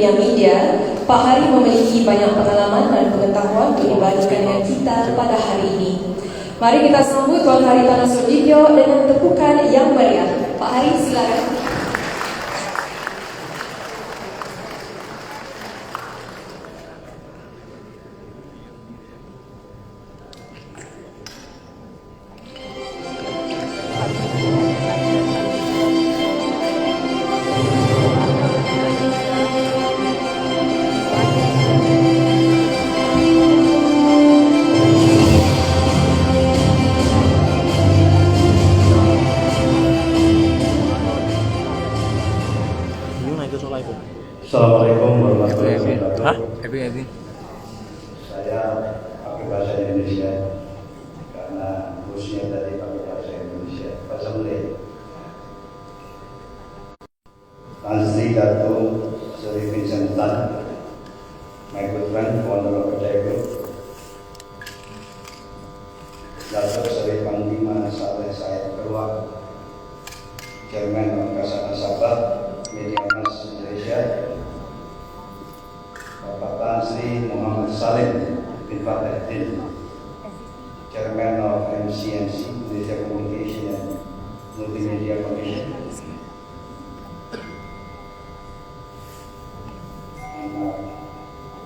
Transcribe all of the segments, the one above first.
dunia media, Pak Hari memiliki banyak pengalaman dan pengetahuan untuk dibagikan dengan kita pada hari ini. Mari kita sambut Tuan Hari Tanah Sudibyo dengan tepukan yang meriah. Pak Hari, silakan. Assalamualaikum warahmatullahi wabarakatuh. Hah? Ebi. Saya pakai bahasa Indonesia karena bosnya tadi pakai bahasa Indonesia. Bahasa Malay. Tan Sri Dato Sri Vincent Tan, my good friend, founder of Percaya Group. Dato Sri Panglima Saleh Said Keruak, Chairman of Kasat Nasabah Media Mas Malaysia. Bapak Tan Sri Muhammad Salim bin Fathahuddin, Chairman of MCMC, Malaysia Communication and Multimedia Commission.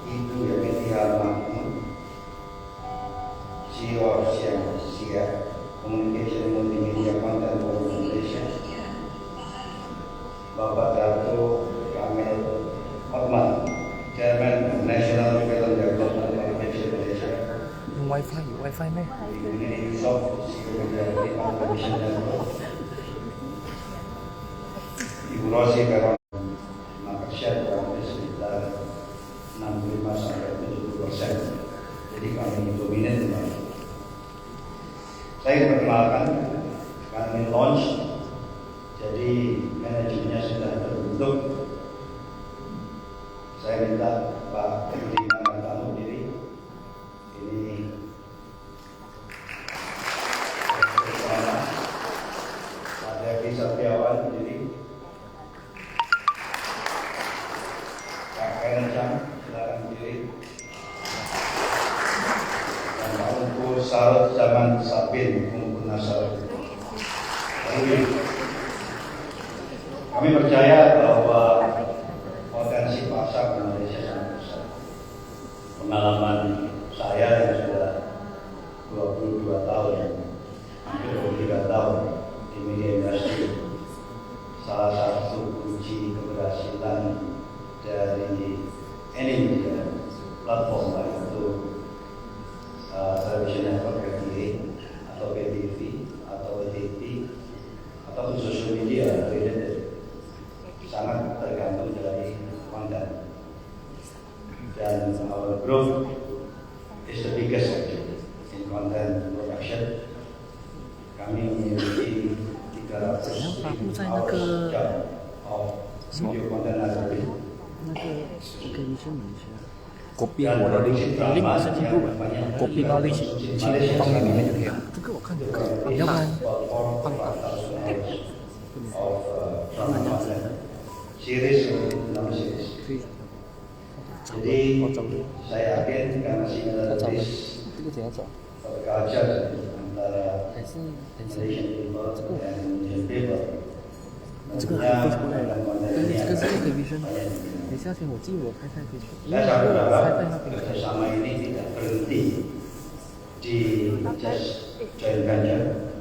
Ibu Yamitia Mahmud, CEO of SIA, Communication and Multimedia Content Organization. Bapak Dato Kamil Hotman, Chairman of National Film Development Corporation Malaysia. Wifi में Ibu Rosi Peron, market share kurang lebih sekitar 65-70%. Jadi kami dominan. Saya perkenalkan, kami launch, jadi manajemennya sudah terbentuk. Saya minta Pak Budiman dan tamu diri. Ini Pak Devi Satriawan diri. Pak Kencang silakan diri. Dan Pak Ungku Sarut Zaman Sabin Ungku Nasar. Kami percaya bahwa potensi pasar Indonesia sangat besar. Pengalaman saya yang sudah 22 tahun, hampir 23 tahun di media industri, salah satu kunci keberhasilan dari any media platform, baik itu television network RTA atau PTV atau OTT atau social media related, sangat tergantung dari konten. Dan our group is the biggest actually in content production. Kami memiliki 300 hours job of video content library. Kopi 我的另外是记录kopi 到另放在里面就可以了。这个我看就可以，要不然放大。Series nama series. Jadi saya yakin karena similarities culture antara Malaysian people dan Indian people. 这个还可以出来了，这个是 television。等下天我记我开可以去，因为Saya sangat 我 berharap 开那边开。 kerjasama ini tidak berhenti di just joint venture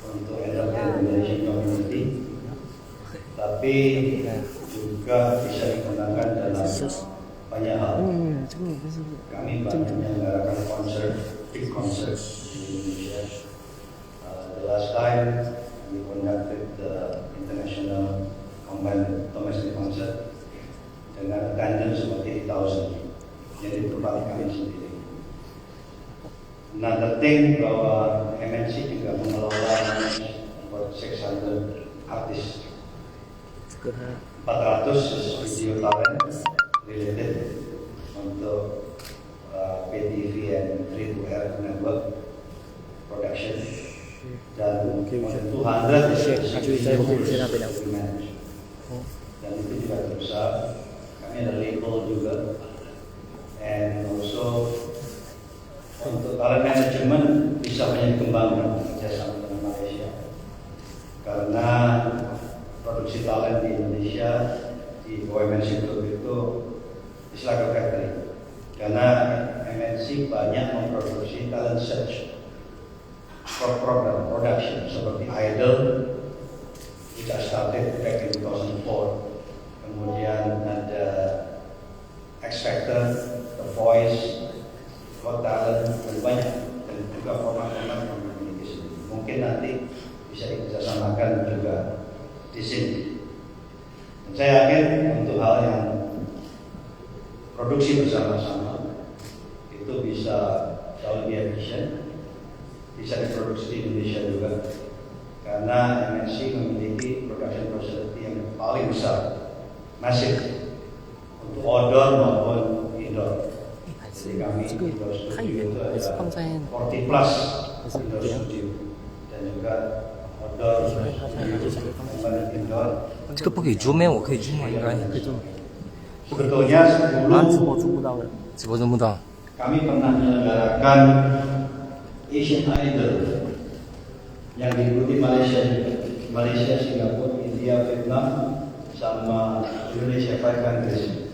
untuk entertain Malaysian community, tapi juga bisa digunakan dalam banyak hal. Kami banyak menyelenggarakan konser, big concert di Indonesia. The last time we conducted the international combined domestic concert dengan attendance seperti 1,000, jadi berpati kami sendiri. Another thing bahwa MNC juga mengelola about 600 artis, 400 video talent related untuk PTV and free to air network production, dan 200 dan itu juga terbesar. Kami ada 5 juga. And also untuk talent management bisa banyak dikembangkan kerjasama dengan Malaysia. Karena produksi talent di Indonesia di OMNC Group itu is like a factory. Karena MNC banyak memproduksi talent search program production seperti Idol, which I started back in 2004. Kemudian ada X Factor, The Voice, Got Talent, dan banyak, dan juga format-format yang memiliki sendiri. Mungkin nanti bisa dikerjasamakan juga di sini. Dan saya yakin untuk hal yang produksi bersama-sama itu bisa jauh lebih efisien, bisa diproduksi di Indonesia juga, karena MNC memiliki production facility yang paling besar, masif, untuk outdoor maupun indoor. Jadi kami indoor studio itu ada 40 plus indoor studio dan juga outdoor studio indoor. 这个不可以租吗？我可以租吗？应该可以租。 Sebetulnya 直播租不到的，直播租不到。 kami pernah menyelenggarakan Asian Idol yang diikuti Malaysia juga, Malaysia, Singapura, India, Vietnam, sama Indonesia 5 countries.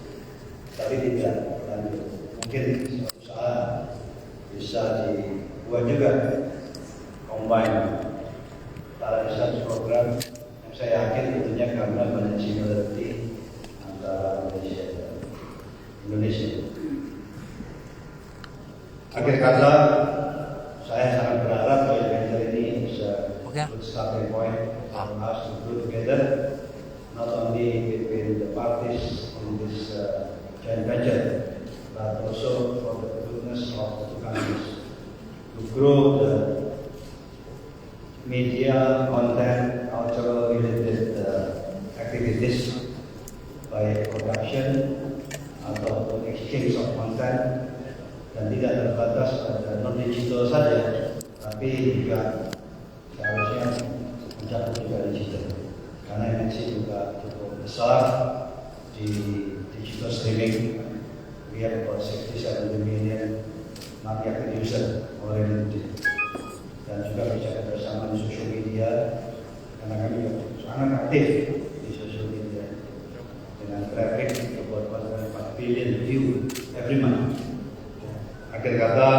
Tapi tidak lanjut. Mungkin suatu saat bisa dibuat juga combine talent search program yang saya yakin tentunya karena banyak similarity antara Malaysia dan Indonesia. Akhir kata, saya sangat berharap joint venture ini bisa good starting point for us to do together, not only between the parties in this joint venture, but also for the goodness of the two countries to grow the media, content, cultural related activities by production atau exchange of content. Dan tidak terbatas pada non-digital saja, tapi juga seharusnya mencakup juga digital. Karena MNC juga cukup besar di digital streaming. We have about 67 million monthly active user already. Dan juga bisa bersama di social media, karena kami juga sangat aktif di social media dengan traffic about 1.4 billion view every month. Akhir kata,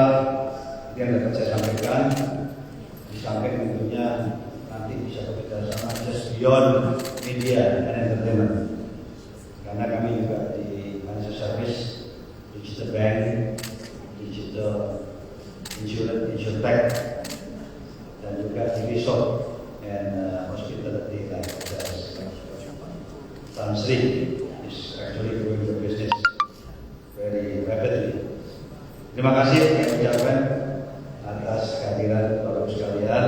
yang dapat saya sampaikan, di samping tentunya nanti bisa bekerja sama just beyond media and entertainment. Karena kami juga di financial service, digital bank, digital insurance, insurtech, dan juga di resort and hospitality like Tan Sri is actually doing the business very rapidly. Terima kasih yang ucapkan atas kehadiran Bapak sekalian,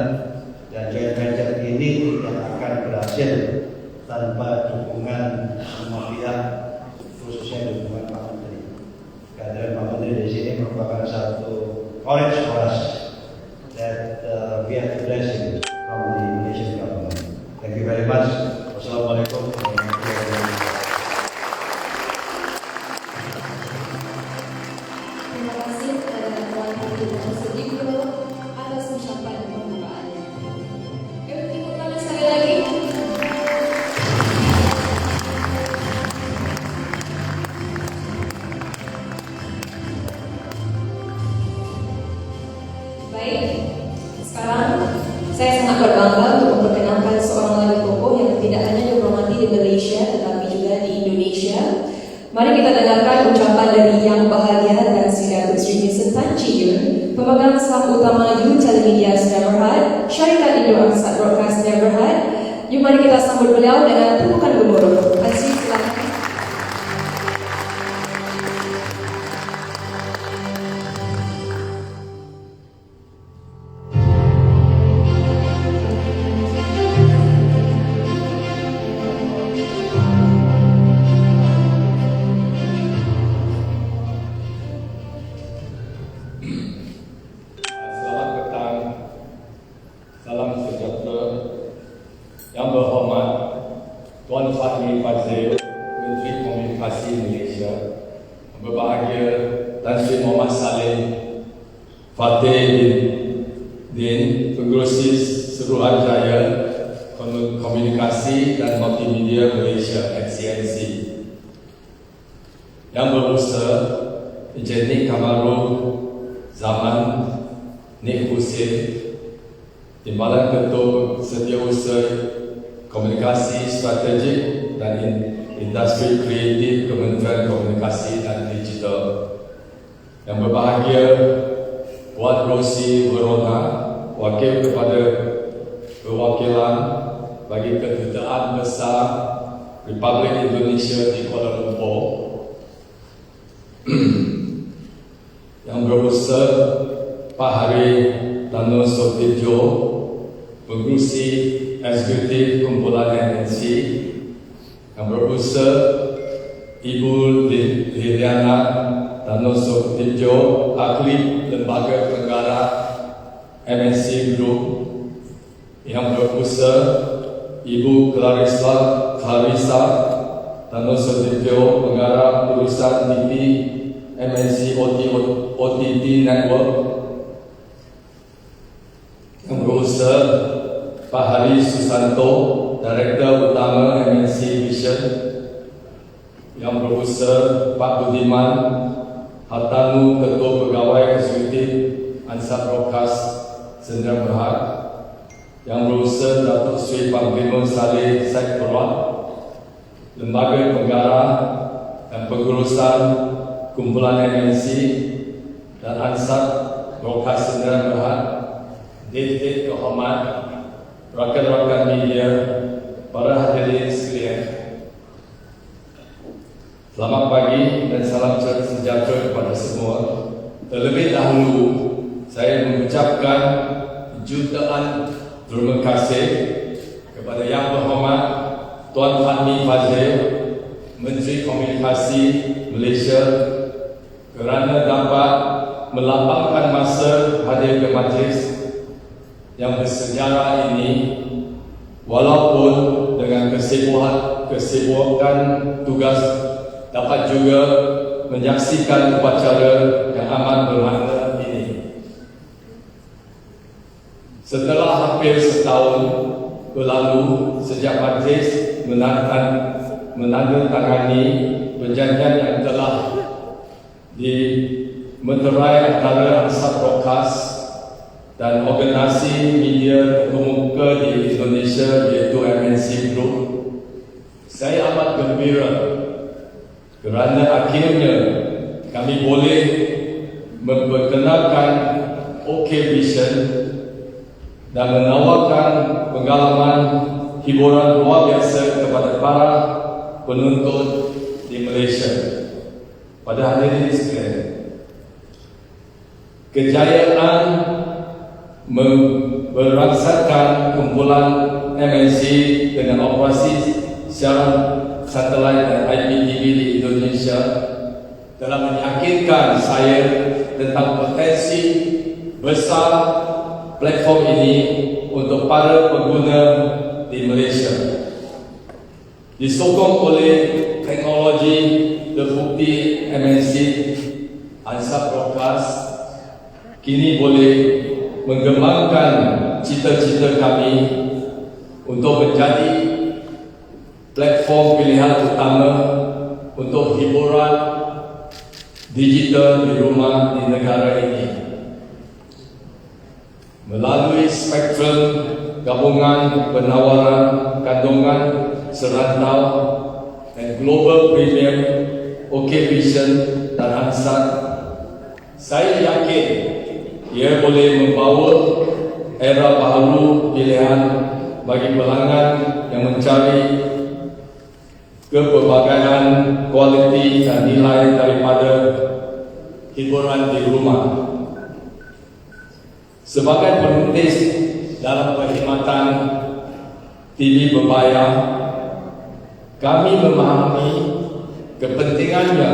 dan joint venture ini tidak akan berhasil tanpa dukungan semua pihak, khususnya dukungan Pak Menteri. Kehadiran Pak Menteri di sini merupakan satu orange for us that we have to blessing from the Indonesian government. Thank you very much. Wassalamualaikum warahmatullahi wabarakatuh. Terima kasih kepada Tuan Guru Sudibyo atas ucapan pembukaannya. Yuk, tepuk tangan sekali lagi. Baik, sekarang saya sangat berbangga untuk memperkenalkan seorang lagi tokoh yang tidak hanya dihormati di Malaysia tetapi juga di Indonesia. Mari kita dengarkan ucapan dari Yang Bahagia dan Sri Datuk Sri Mr. Tan Chee Yun, pemegang saham utama You Telemedia Sdn Bhd, Syarikat Indo Aksat Broadcast Sdn Bhd. Yuk mari kita sambut beliau dengan tepukan gemuruh. Tan Chee, silakan. Selamat petang, salam sejahtera. Yang berhormat Tuan Fadli Fadzil, Menteri Komunikasi Malaysia, Berbahagia Tan Sri Muhammad Saleh Fateh bin Pengerusi Suruhanjaya Komunikasi dan Multimedia Malaysia (XCMC), Yang Berberusaha Encik Kamarul Zaman Nik Husin, Timbalan Ketua Setiausaha Komunikasi Strategik dan Industri Kreatif Kementerian Komunikasi dan Digital. Yang berbahagia Wan Rosi Verona, Wakil kepada Perwakilan bagi Kedutaan Besar Republik Indonesia di Kuala Lumpur. Yang berusaha Pak Hari Tano Sotidjo, Pengerusi Eksekutif Kumpulan MNC. Yang berusaha Ibu Liliana Tano Sotidjo, Ahli Lembaga Penggarap MNC Group. Yang berusaha Ibu Clarissa Tano Sotidjo, Penggarap Urusan TV MNC OTT Network. Yang berusaha Pak Hari Susanto, Direktur Utama MNC Vision. Yang berusaha Pak Budiman Hartanu, Ketua Pegawai Eksekutif Ansar Broadcast Sdn Bhd. Yang berusaha Datuk Seri Panglima Saleh Said Perak, Lembaga Penggarap dan Pengurusan Kumpulan MNC dan Ansar Broadcast Sdn Bhd. David kehormat, rakan-rakan media, para hadirin sekalian, selamat pagi dan salam sejahtera kepada semua. Terlebih dahulu, saya mengucapkan jutaan terima kasih kepada Yang Berhormat Tuan Fahmi Fadzil, Menteri Komunikasi Malaysia, kerana dapat melapangkan masa hadir ke majlis yang bersejarah ini, walaupun dengan kesibukan tugas dapat juga menyaksikan upacara yang amat bermakna ini. Setelah hampir setahun berlalu sejak majlis menandatangani perjanjian yang telah dimeterai antara Ansar Broadcast dan organisasi media terkemuka di Indonesia iaitu MNC Group, saya amat gembira kerana akhirnya kami boleh memperkenalkan OK Vision dan menawarkan pengalaman hiburan luar biasa kepada para penonton di Malaysia. Pada hadirin sekalian, kejayaan merangsakkan kumpulan MNC dengan operasi siaran satelit dan IPTV di Indonesia telah meyakinkan saya tentang potensi besar platform ini untuk para pengguna di Malaysia. Disokong oleh teknologi terbukti, MNC Ansar Broadcast kini boleh mengembangkan cita-cita kami untuk menjadi platform pilihan utama untuk hiburan digital di rumah di negara ini. Melalui spektrum gabungan penawaran kandungan serantau dan global premium OK Vision dan Ansar, saya yakin ia boleh membawa era baru pilihan bagi pelanggan yang mencari kepelbagaian kualiti dan nilai daripada hiburan di rumah. Sebagai penuntis dalam perkhidmatan TV berbayar, kami memahami kepentingannya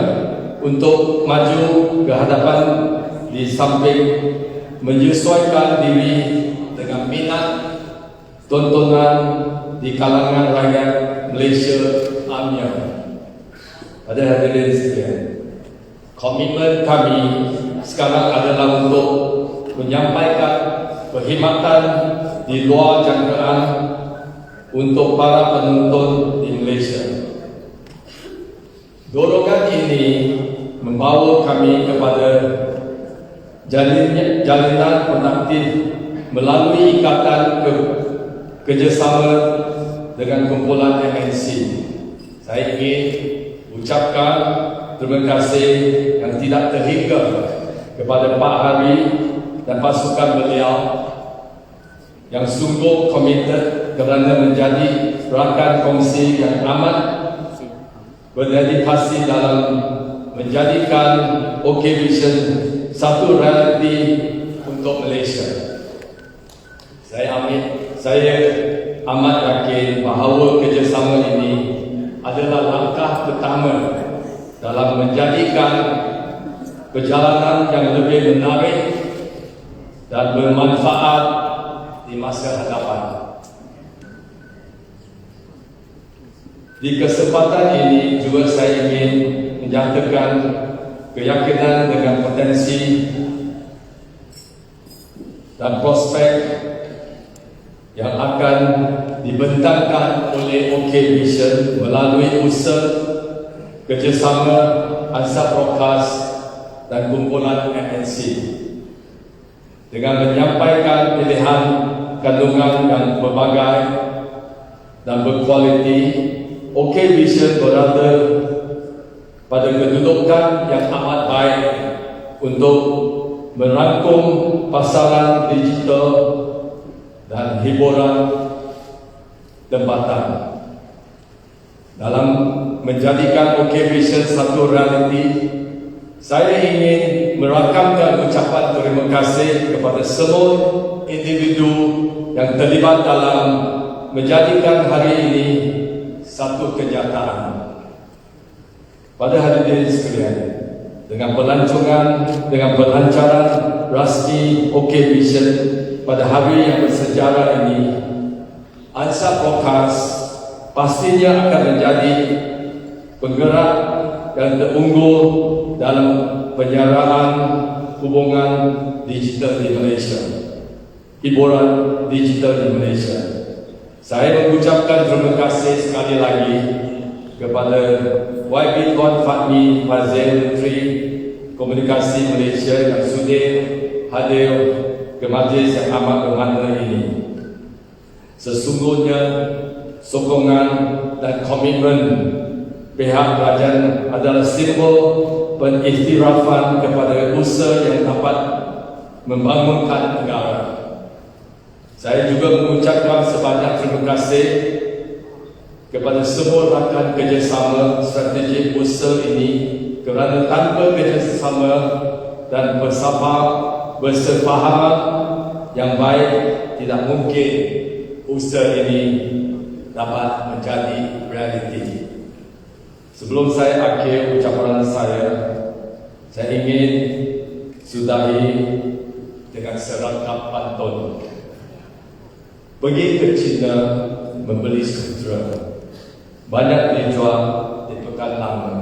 untuk maju ke hadapan di samping menyesuaikan diri dengan minat tontonan di kalangan rakyat Malaysia amnya. Pada hadirin sekalian, Komitmen kami sekarang adalah untuk menyampaikan perkhidmatan di luar jangkaan untuk para penonton di Malaysia. Dorongan ini membawa kami kepada jalinan penaktif melalui ikatan kerjasama dengan kumpulan MNC. Saya ingin ucapkan terima kasih yang tidak terhingga kepada Pak Hari dan pasukan beliau yang sungguh komited kerana menjadi rakan kongsi yang amat berdedikasi dalam menjadikan OK Vision satu realiti untuk Malaysia. Saya amat yakin bahawa kerjasama ini adalah langkah pertama dalam menjadikan perjalanan yang lebih menarik dan bermanfaat di masa hadapan. Di kesempatan ini juga saya ingin menyatakan keyakinan dengan potensi dan prospek yang akan dibentangkan oleh OK Vision melalui usaha kerjasama Ansar Broadcast dan kumpulan MNC dengan menyampaikan pilihan kandungan yang berbagai dan berkualiti. OK Vision berada pada kedudukan yang amat baik untuk merangkum pasaran digital dan hiburan tempatan. Dalam menjadikan OK Vision satu realiti, saya ingin merakamkan ucapan terima kasih kepada semua individu yang terlibat dalam menjadikan hari ini satu kenyataan. Pada hadirin sekalian, dengan pelancaran rasmi OK Vision pada hari yang bersejarah ini, Ansar Broadcast pastinya akan menjadi penggerak dan terunggul dalam penyiaran hubungan digital di Malaysia, hiburan digital di Malaysia. Saya mengucapkan terima kasih sekali lagi kepada YB Tuan Fatmi Fazil Menteri Komunikasi Malaysia yang sudah hadir ke majlis yang amat bermakna ini. Sesungguhnya sokongan dan komitmen pihak kerajaan adalah simbol pengiktirafan kepada usaha yang dapat membangunkan negara. Saya juga mengucapkan sebanyak terima kasih kepada semua rakan kerjasama strategi usaha ini kerana tanpa kerjasama dan bersefahaman yang baik tidak mungkin usaha ini dapat menjadi realiti. Sebelum saya akhir ucapan saya ingin sudahi dengan serangkap pantun. Pergi ke China membeli sutra, banyak dijual di pekan lama.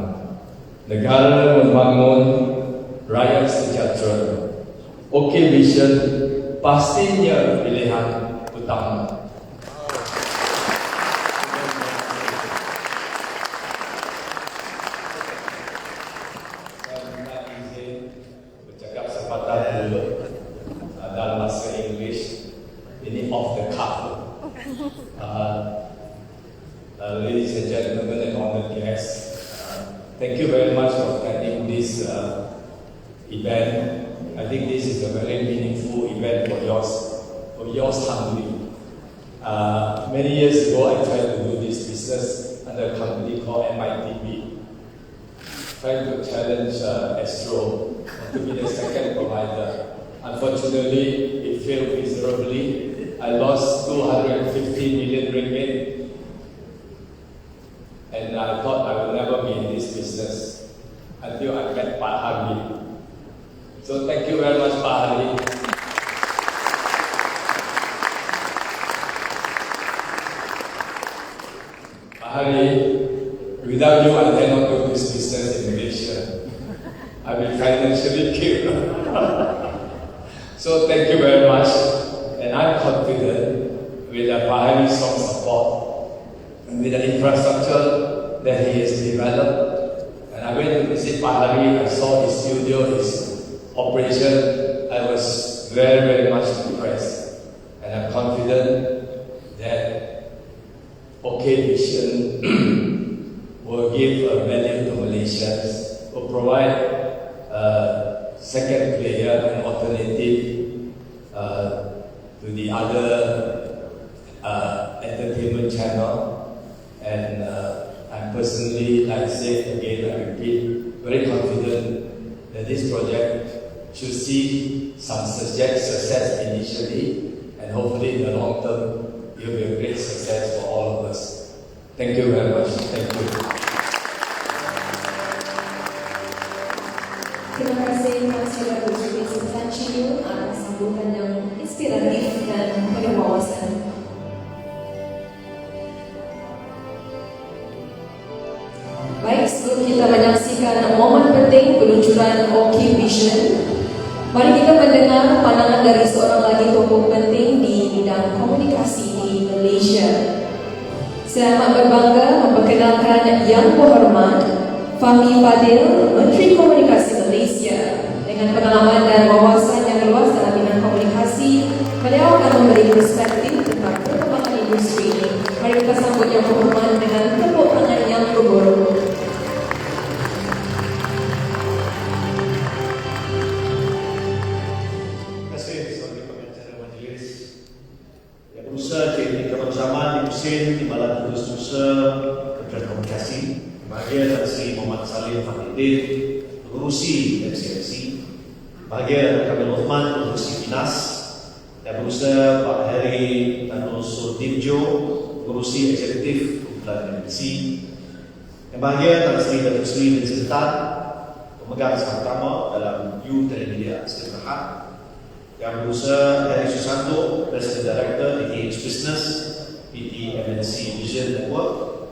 Negara membangun, rakyat sejahtera. OK Vision pastinya pilihan utama. Bercakap sepatah dulu dalam bahasa Inggeris. Ini off the cuff. Ladies and gentlemen and honored guests, thank you very much for attending this event. I think this is a very meaningful event for yours humbly. Many years ago, I tried to do this business under a company called MITB, trying to challenge Astro to be the second provider. Unfortunately, it failed miserably. I lost 250 million ringgit, and I thought I would never be in this business until I met Pak Hari. So thank you very much, Pak Hari. Pak Hari, without you, I cannot do this business in Malaysia. I will financially kill. So thank you very much, and I'm confident with the Bahari strong support and with the infrastructure that he has developed. And I went to visit Bahari, I saw his studio, his operation. I was very, very much impressed, and I'm confident that OK Vision will give a value to Malaysians, will provide a second player, an alternative to the other entertainment channel. And I'm personally, like I said again, I repeat, very confident that this project should see some success initially, and hopefully in the long term, it will be a great success for all of us. Thank you very much. Thank you. Terima kasih Mas Yuda Bujuri Sultan Ciu atas sambutan yang inspiratif dan penuh wawasan. Baik, sebelum kita menyaksikan momen penting peluncuran OK Vision, mari kita mendengar pandangan dari seorang lagi tokoh penting di bidang komunikasi di Malaysia. Saya amat berbangga memperkenalkan Yang Berhormat Fahmi Fadil, Menteri Komunikasi Malaysia. Dengan pengalaman dan wawasan yang luas dalam bidang komunikasi, beliau akan memberi perspektif tentang perkembangan industri ini. Mari kita sambut Yang Berhormat dengan tepuk tangan yang bergemuruh. Terima kasih sebagai pengacara majlis yang berusaha di kebersamaan di Mesin, di Badan Tugas-Usaha Kementerian Komunikasi, bahagia Tan Sri Muhammad Salim Fahidin, pengurusi MCMC, bahagia Kamil Uthman, pengurusi Pinas, dan berusaha Pak Heri Tanus Sudibjo, pengurusi eksekutif kumpulan MNC, yang bahagia Tan Sri Datuk Seri Bin Sultan, pemegang saham utama dalam U Telemedia Sdn Bhd, yang berusaha Heri Susanto, President Director PT Business, PT MNC Vision Network,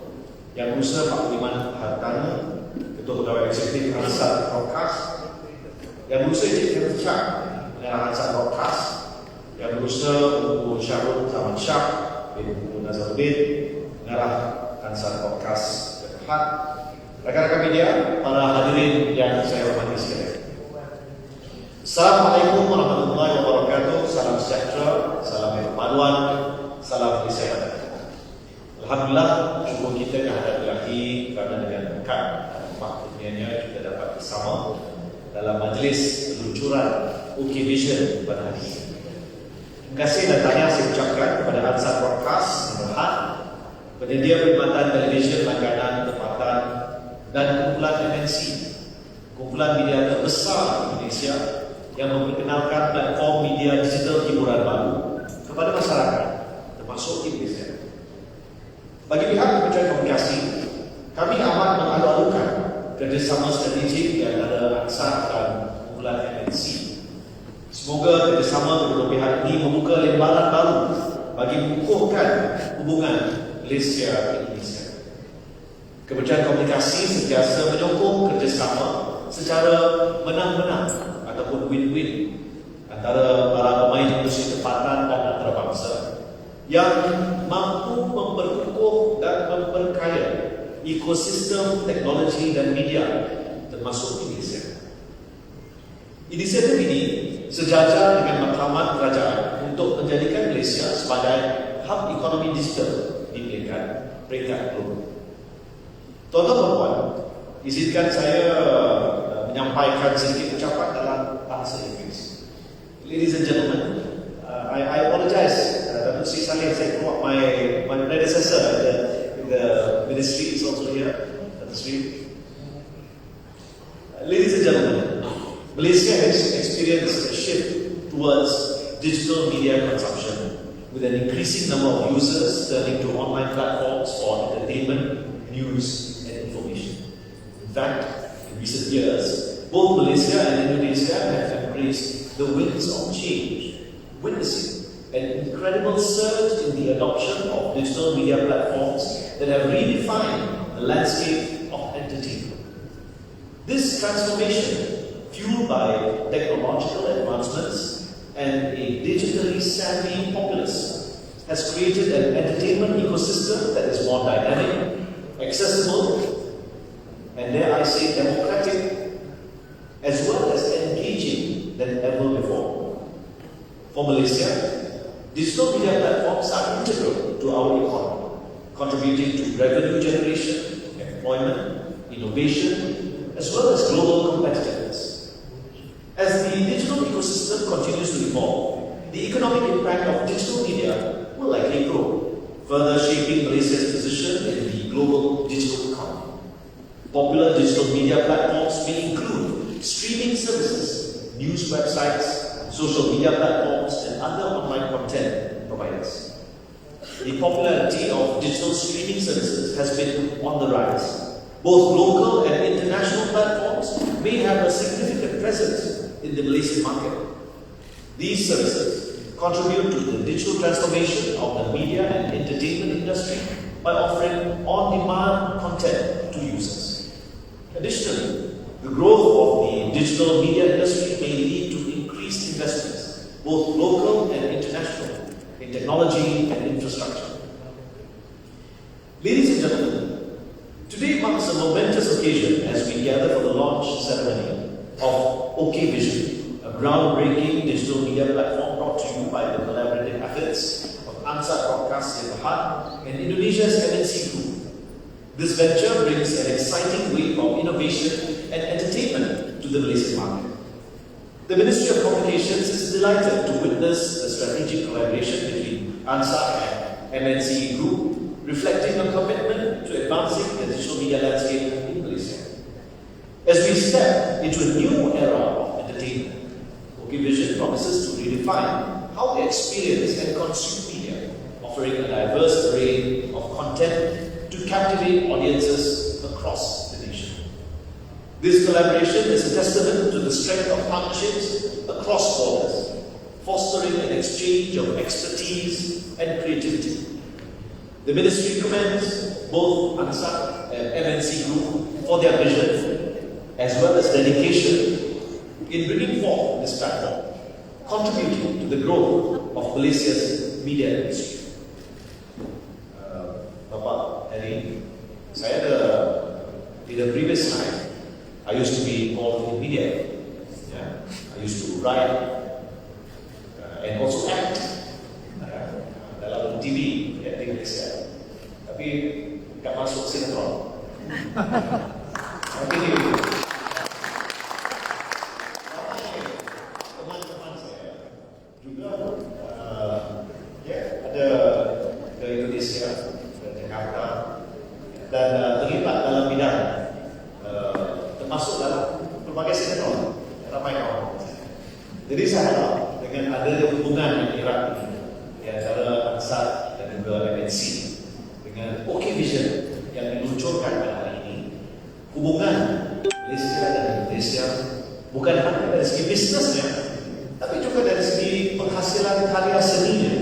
yang berusaha Pak Budiman Hartana, Ketua Pegawai Eksekutif Hansat Broadcast, yang berusaha Encik Kenneth Chak, Pengarah Hansat Broadcast, yang berusaha Ibu Syarul Zaman Shah, Ibu Nazaruddin, Pengarah Hansat Broadcast Berhad, rekan-rekan media, para hadirin yang saya hormati sekalian. Assalamualaikum warahmatullahi wabarakatuh. Salam sejahtera, salam perpaduan, salam kesehatan. Alhamdulillah, syukur kita kehadirat Ilahi kerana dengan berkat makhluknya kita dapat bersama dalam majlis peluncuran OK Vision pada hari ini. Terima kasih dan tahniah saya ucapkan kepada Hansat Broadcast Berhad, penyedia perkhidmatan televisyen langganan tempatan, dan kumpulan MNC, kumpulan media terbesar di Indonesia yang memperkenalkan platform media digital hiburan baru kepada masyarakat, termasuk Indonesia. Bagi pihak Kementerian Komunikasi, kami amat mengalu-alukan kerjasama strategik di antara ANSAT dan kumpulan MNC. Semoga kerjasama kedua pihak ini membuka lembaran baru bagi mengukuhkan hubungan Malaysia-Indonesia. Kementerian Komunikasi sentiasa menyokong kerjasama secara menang-menang ataupun win-win antara para pemain industri tempatan dan antarabangsa yang mampu memperkukuh dan memperkaya ekosistem teknologi dan media termasuk Indonesia. Inisiatif ini sejajar dengan matlamat kerajaan untuk menjadikan Malaysia sebagai hub ekonomi digital di peringkat global. Tuan-tuan dan puan, izinkan saya menyampaikan sedikit ucapan dalam bahasa Inggeris. Ladies and gentlemen, I apologize. Datuk Sri Salim, saya keluar my predecessor in the ministry is also here. Datuk Sri. Ladies and gentlemen, Malaysia has experienced a shift towards digital media consumption, with an increasing number of users turning to online platforms for entertainment, news, and information. In fact, in recent years, both Malaysia and Indonesia have embraced the winds of change, witnessing an incredible surge in the adoption of digital media platforms that have redefined the landscape of entertainment. This transformation fueled by technological advancements and a digitally savvy populace, has created an entertainment ecosystem that is more dynamic, accessible, and dare I say democratic, as well as engaging than ever before. For Malaysia, digital media platforms are integral to our economy, contributing to revenue generation, employment, innovation, as well as global competitiveness. As the digital ecosystem continues to evolve, the economic impact of digital media will likely grow, further shaping Malaysia's position in the global digital economy. Popular digital media platforms may include streaming services, news websites, social media platforms, and other online content providers. The popularity of digital streaming services has been on the rise. Both local and international platforms may have a significant presence in the Malaysian market. These services contribute to the digital transformation of the media and entertainment industry by offering on-demand content to users. Additionally, the growth of the digital media industry may lead to increased investments, both local and international, in technology and infrastructure. Ladies and gentlemen, today marks a momentous occasion as we gather for the launch ceremony of OK Vision, a groundbreaking digital media platform brought to you by the collaborative efforts of Ansar Broadcast in Berhad and Indonesia's MNC Group. This venture brings an exciting wave of innovation and entertainment to the Malaysian market. The Ministry of Communications is delighted to witness the strategic collaboration between Ansar and MNC Group, reflecting a commitment to advancing the digital media landscape in Malaysia. As we step into a new era of entertainment, OK Vision promises to redefine how we experience and consume media, offering a diverse array of content to captivate audiences across the nation. This collaboration is a testament to the strength of partnerships across borders, fostering an exchange of expertise and creativity. The Ministry commends both Ansar and MNC Group for their vision, as well as dedication in bringing forth this platform, contributing to the growth of Malaysia's media industry. Bapak Heri, saya in the previous life, I used to be involved in media. Yeah. I used to write and also act dalam TV di Malaysia. Tapi tak masuk sinetron. Tapi teman-teman saya juga ada ke Indonesia, ke Jakarta, dan terlibat dalam bidang termasuk dalam berbagai sinetron, ramai kawan. Jadi saya harap dengan adanya hubungan yang erat di antara Ansar dan juga MNC dengan OK Vision yang diluncurkan pada hari ini, hubungan Malaysia dan Indonesia bukan hanya dari segi bisnesnya, tapi juga dari segi penghasilan karya seninya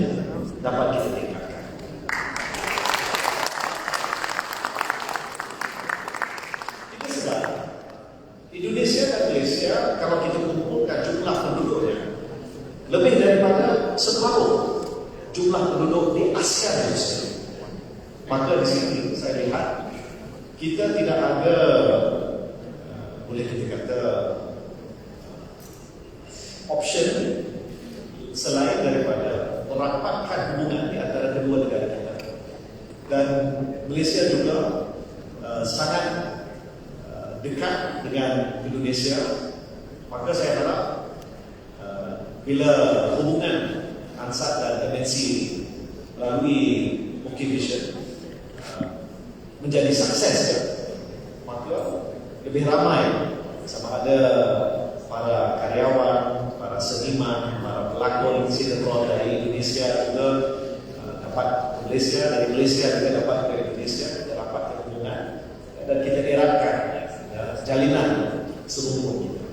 dapat kita tingkatkan. Kita sedar Indonesia dan Malaysia, kalau kita kumpulkan jumlah penduduknya, lebih daripada separuh jumlah penduduk di Asia Malaysia. Maka di sini saya lihat kita tidak ada, boleh kita kata, option selain daripada merapatkan hubungan di antara kedua negara kita. Dan Malaysia juga sangat dekat dengan Indonesia. Maka saya harap bila hubungan Ansar dan MNC melalui OK Vision menjadi sukses, maka lebih ramai sama ada para karyawan, para seniman, para pelakon sinetron dari Indonesia juga dapat ke Malaysia, dari Malaysia juga dapat ke Indonesia, kita dapat ke hubungan dan kita eratkan jalinan seluruh kita.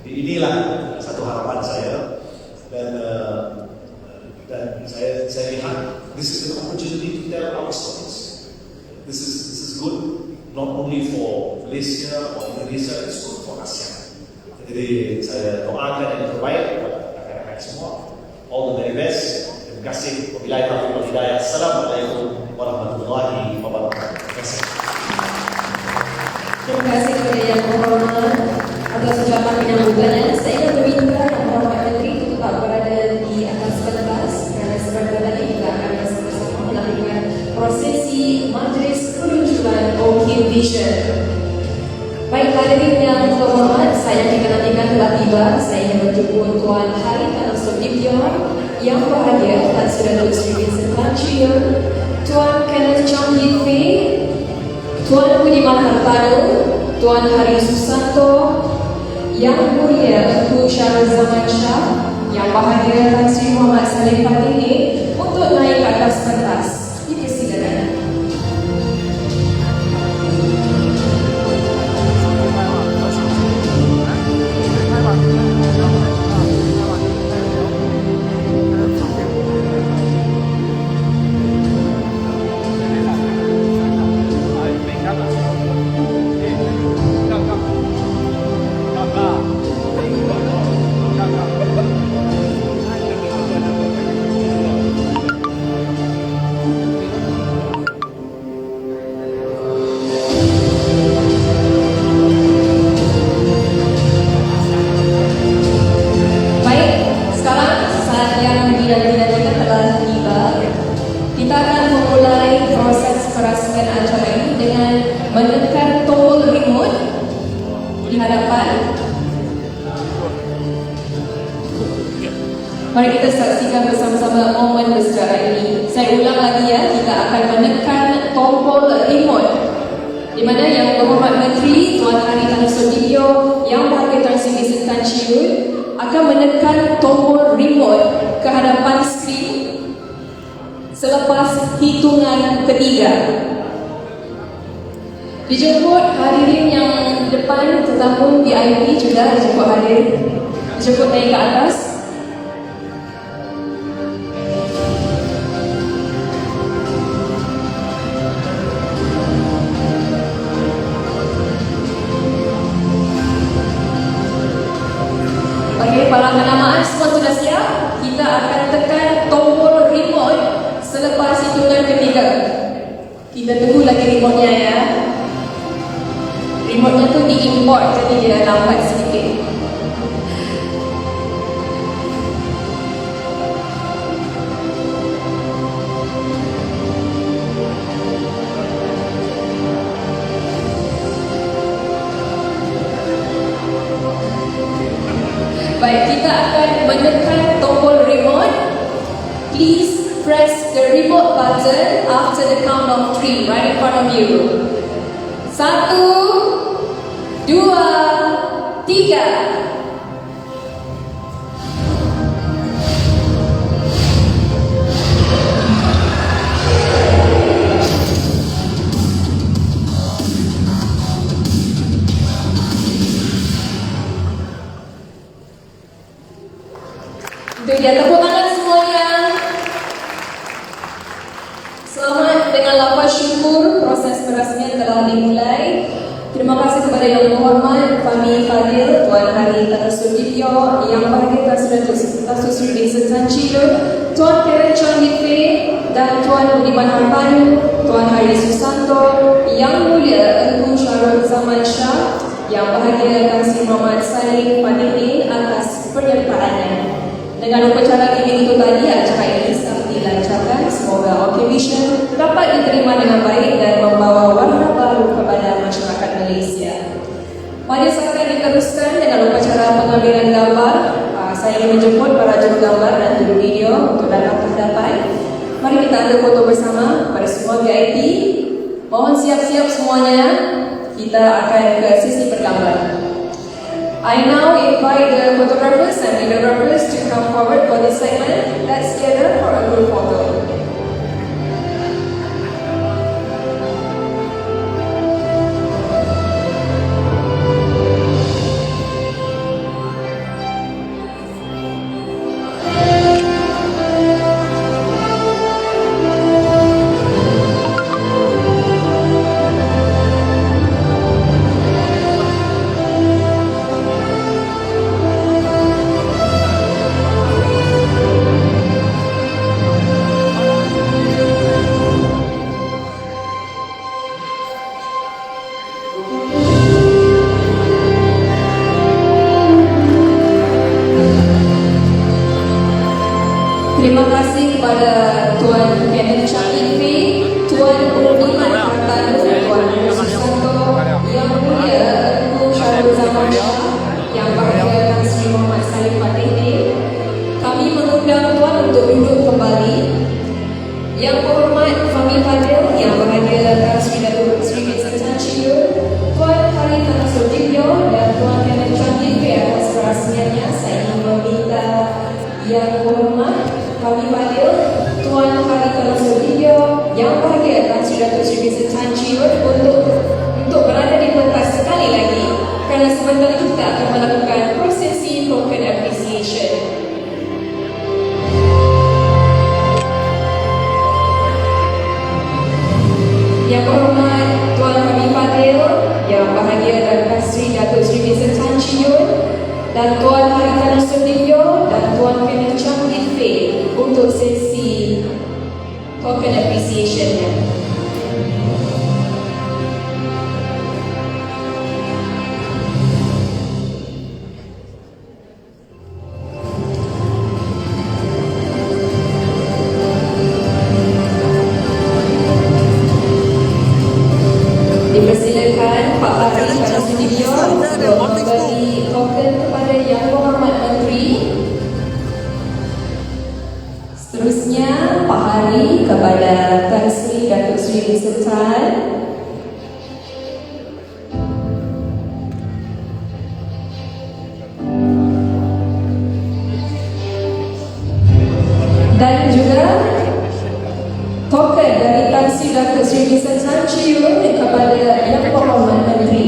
Jadi inilah satu harapan saya, dan saya lihat this is an opportunity to tell our stories. This is good not only for Malaysia or Indonesia, it's good for ASEAN. Jadi saya doakan yang terbaik kepada rakan-rakan semua. All the very best. Terima kasih. Wabillahi taufiq wal hidayah. Assalamualaikum warahmatullahi wabarakatuh. Terima kasih. Terima kasih kepada Yang Berhormat atas ucapan penyambutannya. Saya ingin meminta Yang Berhormat Menteri untuk tetap berada di atas pentas kerana sebentar lagi kita akan bersama-sama melakukan prosesi Majlis Peluncuran Orchid Vision. Baik hadirin yang terhormat, saya yang kita nantikan telah tiba. Saya ingin berjemput Tuan Haritano Sudibyo, Yang Berbahagia Tan Sri Datuk Sri Vincent Tan Chio, Tuan Kenneth Chong Yin Fei, Tuan Budiman Hartano, Tuan Hari Susanto, Yang Mulia Tengku Syarul Zaman Shah, Yang Bahagia Tan Sri Muhammad Salim Fatihi untuk naik ke atas pentas. Dipersilakan. Kita akan memulai proses perasmian acara ini dengan menekan tombol remote di hadapan. Mari kita saksikan bersama-sama momen bersejarah ini. Saya ulang lagi ya, kita akan menekan tombol remote di mana Yang Berhormat Menteri Tuan Haritano Sudibyo, Yang Berbahagia Tan Sri Vincent Tan Chio akan menekan tombol remote ke hadapan skrin selepas hitungan ketiga. Dijemput hadirin yang depan, tetamu VIP juga dijemput hadir, dijemput naik ke atas. Okey, para penamaan semua sudah siap? Kita akan tekan tombol remote selepas hitungan ketiga. Kita tunggu lagi remote-nya ya. Remote-nya tu diimport, jadi dia lambat sedikit. Baik, kita akan menekan tombol remote. Please press the remote button after the count of 3 right in front of you. 1, 2, 3. Itu dia, tepuk tangan semuanya. Selamat dengan lafaz syukur, proses perasmian telah dimulai. Terima kasih kepada Yang Berhormat Fahmi Fadil, Tuan Haritano Sudibyo, Yang Berbahagia Tan Sri Vincent Tan Chio, Tuan Kenneth Chong Yin Fei dan Tuan Budiman Hartano, Tuan Hari Susanto, Yang Mulia Tengku Syarul Zaman Shah, Yang Bahagia Tan Sri Muhammad Salim Fatihi atas penyertaannya. Dengan upacara ini itu tadi, acara ini sangat dilancarkan. Semoga Orchid Vision dapat diterima dengan baik dan membawa warna baru kepada masyarakat Malaysia. Mari sekarang diteruskan dengan upacara pengambilan gambar. Saya ingin menjemput para juru gambar dan juru video untuk datang ke hadapan. Mari kita ambil foto bersama pada semua VIP. Mohon siap-siap semuanya. Kita akan ke sesi bergambar. I now invite the photographers and videographers to come forward for this segment. Let's gather for a group photo. kepada Tuan Kenneth Chang Ife, Tuan Iman Hartanu, Tuan Susanto, Yang Mulia Tengku Syarul Zaman Shah, Yang Berbahagia Tan Sri Muhammad Salim Fatih. Kami mengundang Tuan untuk duduk kembali. Yang berhormat Fahmi Fadil, Yang Berbahagia Tan Sri Datuk Sri Vincent Tan Chiyun, Tuan Hari Tan Sudibyo dan Tuan Kenneth Chang Ife atas kerasmiannya, saya ingin meminta Yang berhormat Fahmi Fadil, Tuan Hari Tan Sudibyo, Yang Berbahagia Tan Sri Datuk Sri Vincent Tan Chiyun untuk berada di pentas sekali lagi kerana sebentar lagi kita akan melakukan prosesi token appreciation. Yang berhormat Tuan Fahmi Fadil, Yang Berbahagia Tan Sri Datuk Sri Vincent Tan Chiyun dan Tuan Hari Tan Sudibyo dan Tuan Kenneth Chang Ife untuk sesi token appreciation-nya. Dipersilakan Pak Hari Tan Sudibyo untuk memberi token kepada Yang Berhormat Menteri. Seterusnya Pak Hari kepada Tan Sri Datuk Sri Vincent Tan. Dan juga token dari Tan Sri Datuk Sri Vincent Tan Chiyun kepada Yang Berhormat Menteri.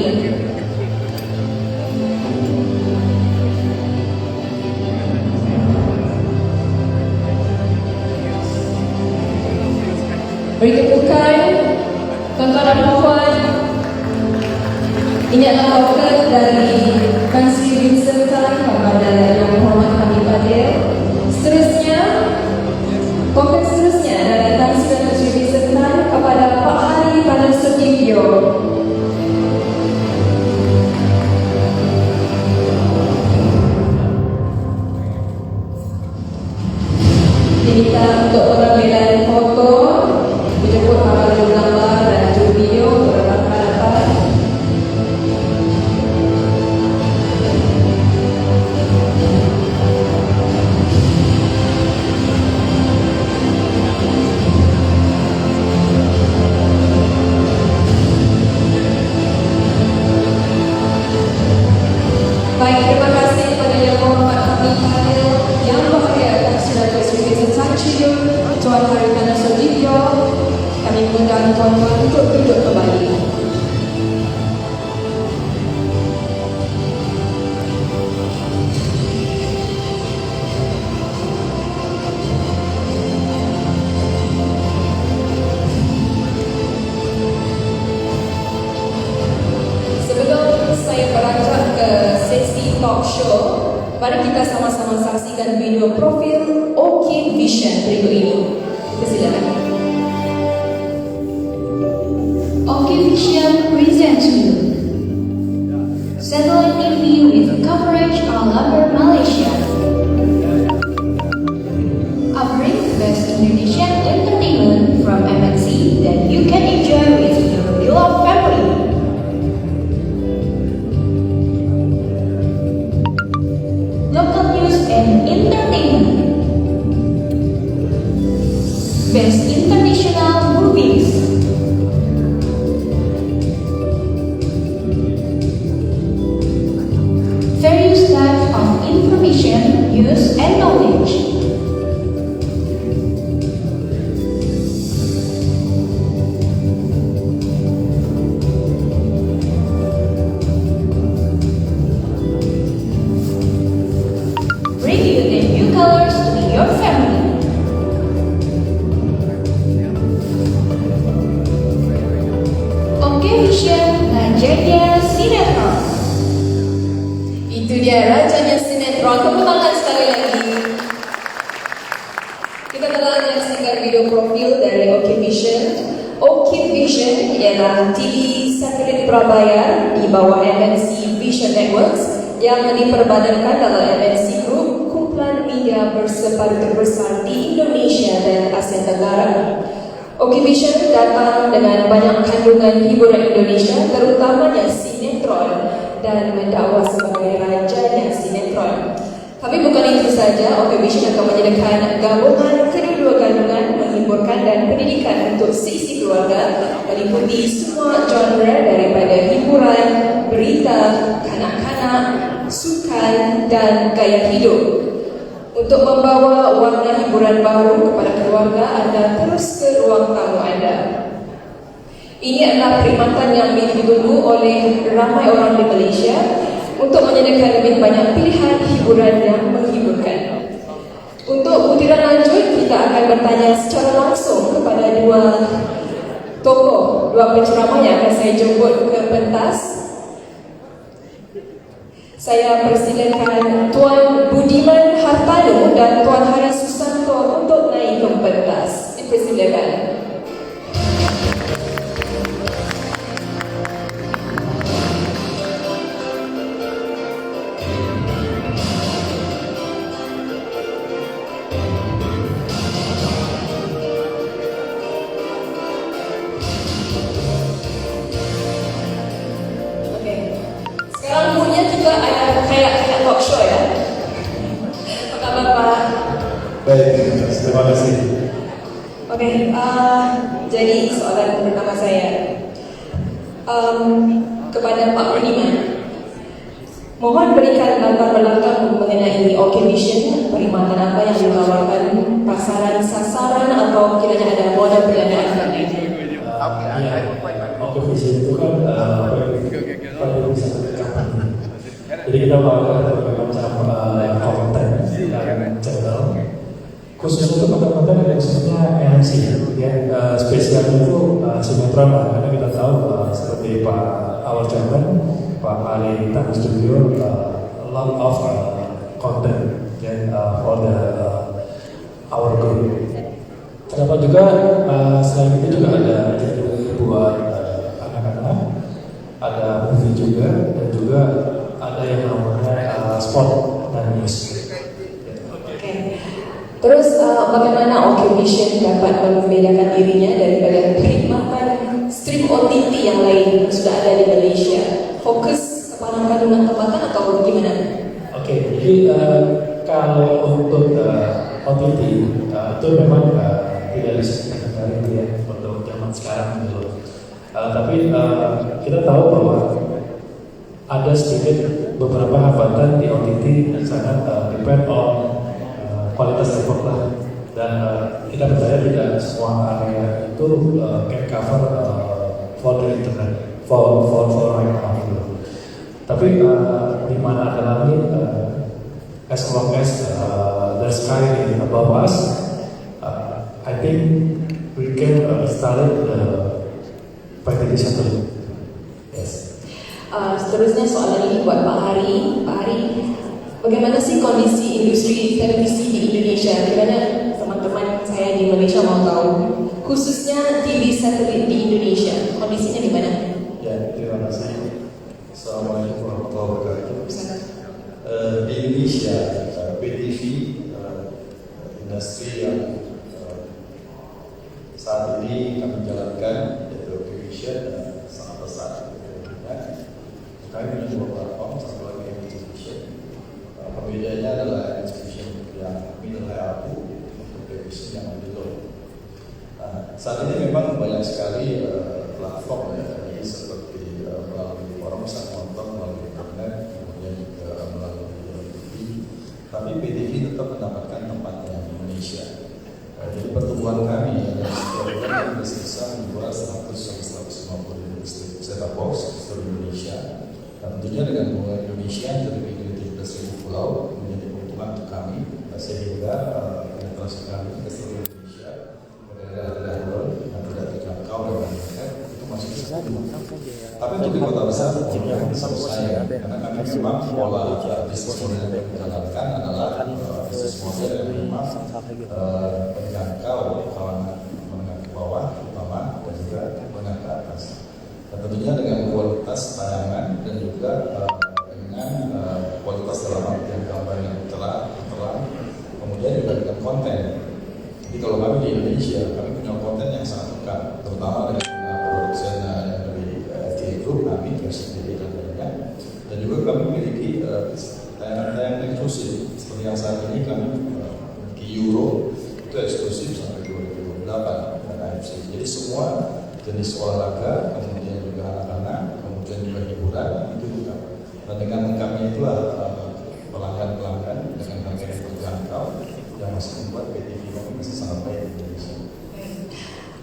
Beri tepukan, tuan-tuan dan puan. Ini adalah token dari Tan Sri Vincent Tan kepada Yang Berhormat Fahmi Fadil. Seterusnya, token seterusnya dari Tan Sri Datuk Sri Vincent Tan kepada Pak Hari Tan Sudibyo. Diminta untuk pengambilan foto, dijemput kamera gambar dan juga video untuk rekan-rekan. Baik, terima kasih kepada Yang Berhormat Fahmi Fadil, Yang Berbahagia Tan Sri Datuk Sri Vincent Tan Chiyun, Tuan Hari Tan Sudibyo. Kami mengundang tuan-tuan untuk duduk kembali. Sebelum saya beranjak ke sesi talk show, mari kita sama-sama saksikan video profil OK Vision berikut ini. Persilakan. OK Vision presents you Satellite TV with coverage all over Malaysia, offering the best Indonesian entertainment from MNC that you can enjoy with your beloved family. Local news and entertainment, best international movies, various types of information, news and knowledge. Bring the new colors to your family. OK Vision, Rajanya Sinetron. Itu dia rajanya sinetron. Tepuk tangan sekali lagi. Kita telah menyaksikan video profil dari OK Vision. OK Vision ialah TV satelit prabayar di bawah MNC Vision Networks yang diperbadankan dalam MNC Group, kumpulan media media berseparuh terbesar di Indonesia dan Asia Tenggara. Okivision datang dengan banyak kandungan hiburan Indonesia, terutamanya sinetron, dan mendakwa sebagai rajanya sinetron. Tapi bukan itu saja, Okivision akan menyediakan gabungan kedua-dua kandungan menghiburkan dan pendidikan untuk seisi keluarga, meliputi semua genre daripada hiburan, berita, kanak-kanak, sukan, dan gaya hidup. Untuk membawa warna hiburan baru kepada keluarga, anda terus ke ruang tamu anda. Ini adalah perkhidmatan yang ditunggu oleh ramai orang di Malaysia untuk menyediakan lebih banyak pilihan hiburan yang menghiburkan. Untuk butiran lanjut, kita akan bertanya secara langsung kepada dua tokoh, dua penceramah yang akan saya jemput ke pentas. Saya persilakan Tuan Budiman Hartano dan Tuan Hari Susanto untuk naik ke pentas. Dipersilakan. Baik, terima kasih. Oke, jadi soalan pertama saya kepada Pak Budiman. Mohon berikan latar belakang mengenai Okivision, perkhidmatan apa yang ditawarkan, pasaran sasaran atau kiranya ada modal pendanaan sebagainya. Okivision itu kan pada bisa kapan. Jadi kita melakukan berbagai macam konten dan channel. Khusus untuk konten-konten yang sifatnya MC ya, spesial itu sinetron lah, karena kita tahu seperti Pak Awal Chairman, Pak Ali Tanah Studio, a lot of content ya, for our group. Terdapat juga selain itu juga ada channel buat anak-anak, ada movie juga, dan juga ada yang namanya sport dan news. Terus bagaimana Okivision dapat membedakan dirinya daripada perkhidmatan stream OTT yang lain yang sudah ada di Malaysia? Fokus kepada kandungan tempatan atau bagaimana? Oke, jadi kalau untuk OTT itu memang tidak bisa dikatakan ya untuk zaman sekarang gitu. Tapi kita tahu bahwa ada sedikit beberapa hambatan di OTT sangat depend on kualitas network lah, dan kita percaya tidak semua area itu can cover for the internet for right now gitu. Tapi di mana ada langit, as long as the sky is above us, I think we can start the PTV satelit. Yes. Seterusnya soalan ini buat Pak Hari. Pak Hari, bagaimana sih kondisi industri televisi di Indonesia? Kiranya teman-teman saya di Malaysia mau tahu, khususnya TV satelit di Indonesia, kondisinya di mana? Ya, terima kasih. Assalamualaikum warahmatullahi wabarakatuh. Di Indonesia, PTV industri yang saat ini kami jalankan yaitu Okivision sangat besar. Kami punya dua platform, satu lagi yang Okivision. Perbedaannya adalah Okivision yang middle high ARPU, Okivision yang middle. Saat ini memang banyak sekali platform ya, jadi seperti melalui forum bisa nonton melalui internet, kemudian juga melalui TV. Tapi PTV tetap mendapatkan tempatnya di Indonesia. Jadi pertumbuhan kami adalah setiap bulan bisa membuat 100-150 set-top box di seluruh Indonesia. Dan tentunya dengan hubungan Indonesia terdiri dari 17.000 pulau menjadi keuntungan untuk kami, sehingga penetrasi kami ke seluruh Indonesia daerah-daerah rural yang tidak terjangkau dengan internet itu masih bisa. Tapi untuk di kota besar tidak selesai, karena kami memang pola bisnis model yang kami jalankan adalah bisnis model yang memang menjangkau kalangan menengah ke bawah, terutama dan juga menengah ke atas. Dan tentunya dengan kualitas tayangan dan juga dengan kualitas dalam artian gambar yang terang, Indonesia kami punya konten yang sangat lengkap, terutama dengan produksi yang dari FTA Group, kami sendiri dan lainnya. Dan juga kami memiliki tayangan-tayangan eksklusif seperti yang saat ini kami di Euro itu eksklusif sampai 2028 dan AFC. Jadi semua jenis olahraga, kemudian juga anak-anak, kemudian juga hiburan itu juga. Dan dengan lengkapnya itulah pelanggan-pelanggan dengan harga yang terjangkau yang masih membuat PTV kami masih sangat baik di Indonesia.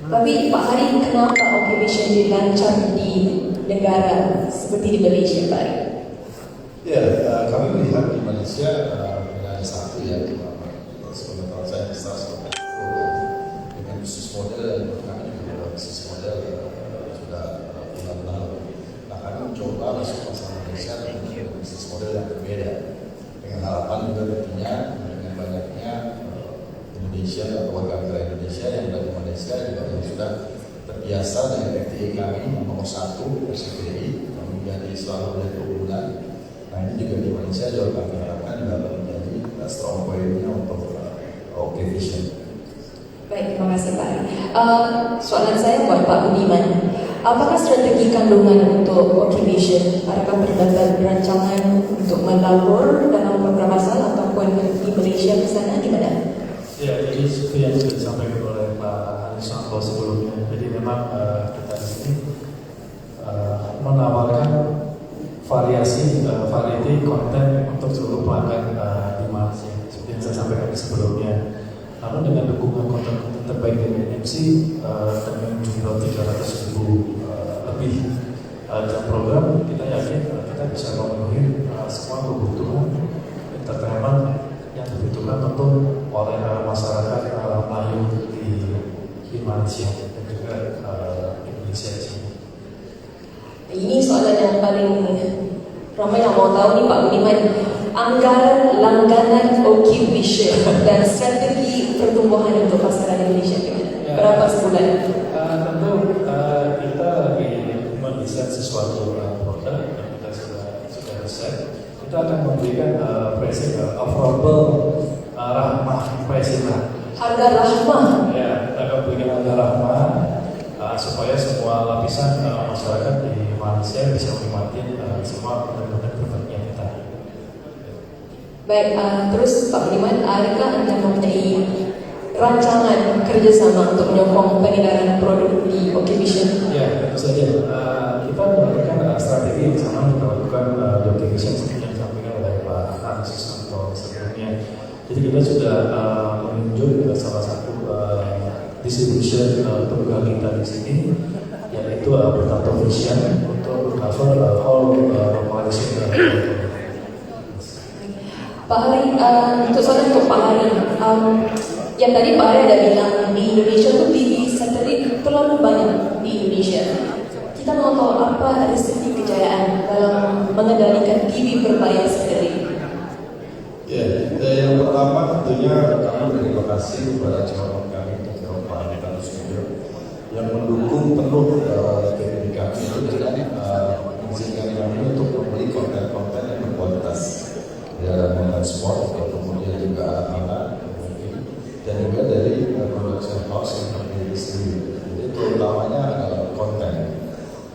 Tapi Pak Hari, kenapa Okivision dirancang di negara seperti di Malaysia, Pak Hari? Ya, kami melihat di Malaysia hanya satu ya, sebenarnya saya besar seperti itu dengan bisnis model dan kami juga bisnis model sudah bulan lalu. Nah, kami mencoba masuk pasar Malaysia dengan bisnis model yang berbeda, dengan harapan juga tentunya dengan banyaknya Indonesia atau warga negara Indonesia yang dari Malaysia juga yang sudah terbiasa dengan FTA kami nomor 1 RCTI, kami menjadi selalu dari 2 bulan. Nah, ini juga di Malaysia juga kami harapkan juga menjadi strong point-nya untuk Okivision. Baik, terima kasih Pak Hari. Soalan saya buat Pak Budiman. Apakah strategi kandungan untuk Okivision? Adakah terdapat rancangan untuk melapor dalam program asal ataupun di Malaysia ke sana, gimana? Ya, jadi seperti yang sudah disampaikan oleh Pak Hariswanto sebelumnya. Jadi memang kita di sini menawarkan variasi konten untuk seluruh pelanggan di Malaysia. Seperti yang saya sampaikan sebelumnya. Namun dengan dukungan konten-konten terbaik dari MC dengan jumlah 300.000 lebih jam program, kita yakin kita bisa memenuhi semua kebutuhan entertainment yang dibutuhkan tentu oleh masyarakat Melayu di Malaysia dan juga Indonesia di sini. Ini soalan yang paling ramai yang mau tahu nih Pak Budiman. Anggaran langganan Okivision dan strategi pertumbuhan untuk pasaran Indonesia gimana? Berapa sebulan? Tentu kita lagi mendesain sesuatu produk yang kita sudah desain. Kita akan memberikan pricing affordable rahmah pricing. Harga rahmah. Ya, kita akan berikan harga rahmah supaya semua lapisan masyarakat di Malaysia bisa menikmati semua konten-konten terbaiknya kita. Baik, terus Pak Budiman, adakah Anda mempunyai rancangan kerjasama untuk menyokong pengedaran produk di Okivision? Ya, tentu saja. Kita melakukan strategi yang sama kita lakukan di Okivision seperti yang disampaikan oleh Pak Hariswanto sebelumnya. Jadi kita sudah menunjuk salah satu distribution tunggal kita di sini, yaitu Potato Vision untuk cover all Malaysia. Pak Hari, untuk soalan untuk Pak Hari, yang tadi Pak Hari ada bilang di Indonesia tuh TV satelit terlalu banyak di Indonesia. Kita mau tahu apa resep kejayaan dalam mengendalikan TV berbayar satelit. Ya, yang pertama tentunya kami berterima kasih kepada calon kami Pak Haritano Studio yang mendukung penuh PTV kami itu dengan mengizinkan kami untuk membeli konten-konten yang berkualitas. Ya, konten sport, kemudian juga anak-anak, dan juga dari production house yang kami sendiri. Jadi terutamanya adalah konten.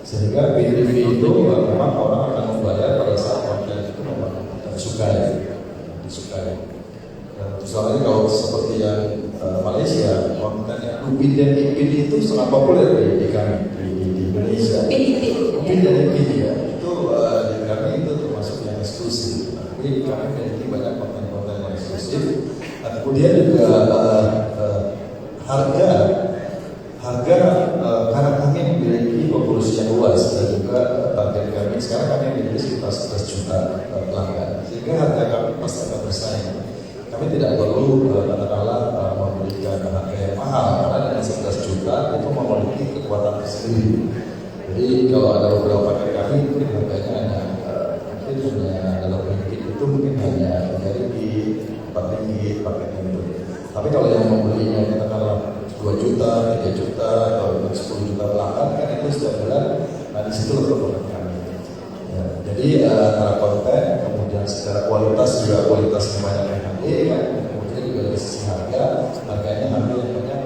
Sehingga PTV itu memang orang akan membayar pada saat konten itu memang disukai. Dan misalnya kalau seperti yang Malaysia, konten yang Upin dan Ipin itu sangat populer di kami di Indonesia. Upin dan Ipin ya, itu di kami itu termasuk yang eksklusif. Jadi kami memiliki banyak konten-konten yang eksklusif. Nah, kemudian juga harga karena kami memiliki populasi yang luas dan juga target kami sekarang kami memiliki sekitar 11 juta pelanggan, sehingga harga kami pasti akan bersaing. Kami tidak perlu katakanlah memberikan harga yang mahal karena dengan 11 juta itu memiliki kekuatan tersendiri. Jadi kalau ada beberapa paket kami mungkin harganya hanya dalam ringgit itu mungkin hanya dari 4 ringgit paketnya itu. Tapi kalau yang membelinya katakanlah 2 juta, 3 juta, atau 10 juta pelanggan kan itu setiap bulan. Nah di situ letak kami. Ya, jadi antara konten, kemudian secara kualitas juga kualitasnya banyak yang HD kan, kemudian juga dari sisi harganya hampir banyak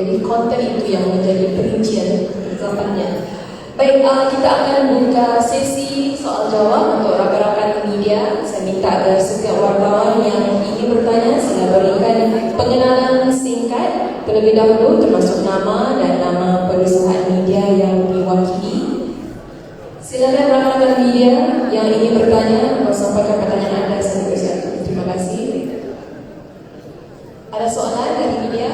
Jadi konten itu yang menjadi perincian kegelapannya. Baik, kita akan buka sesi soal jawab untuk rakan-rakan media. Saya minta dari setiap wartawan yang ingin bertanya sila berikan pengenalan singkat terlebih dahulu, termasuk nama dan nama perusahaan media yang diwakili. Silakan rakan-rakan media yang ingin bertanya, sampaikan pertanyaan Anda satu persatu. Terima kasih. Ada soalan dari media?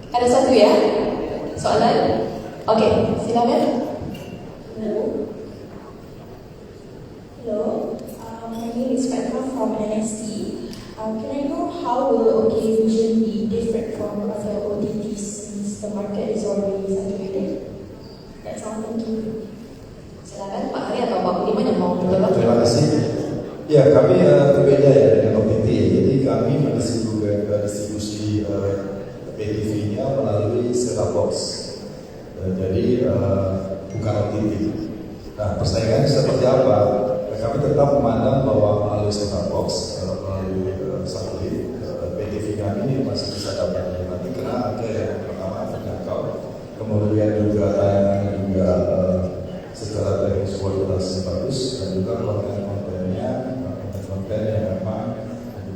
Ada satu ya? Soalan? Oke, silakan. Hello. My name is Petra from NST. Can I know how will OK Vision be different from other OTTs since the market is already saturated? That's all. Thank you. Silakan Pak Hari atau Pak Budiman yang mau menjawab. Terima kasih. Ya, kami berbeda ya dengan OTT. Jadi kami distribusi PTV-nya melalui set-top box. Jadi bukan OTT. Nah, persaingannya seperti apa? Kami tetap memandang bahwa melalui set-top box, melalui satelit, PTV kami ini masih bisa dapat nanti kena harga yang pertama terjangkau, kemudian juga tayangan juga secara teknis kualitas bagus, dan juga konten-kontennya konten yang memang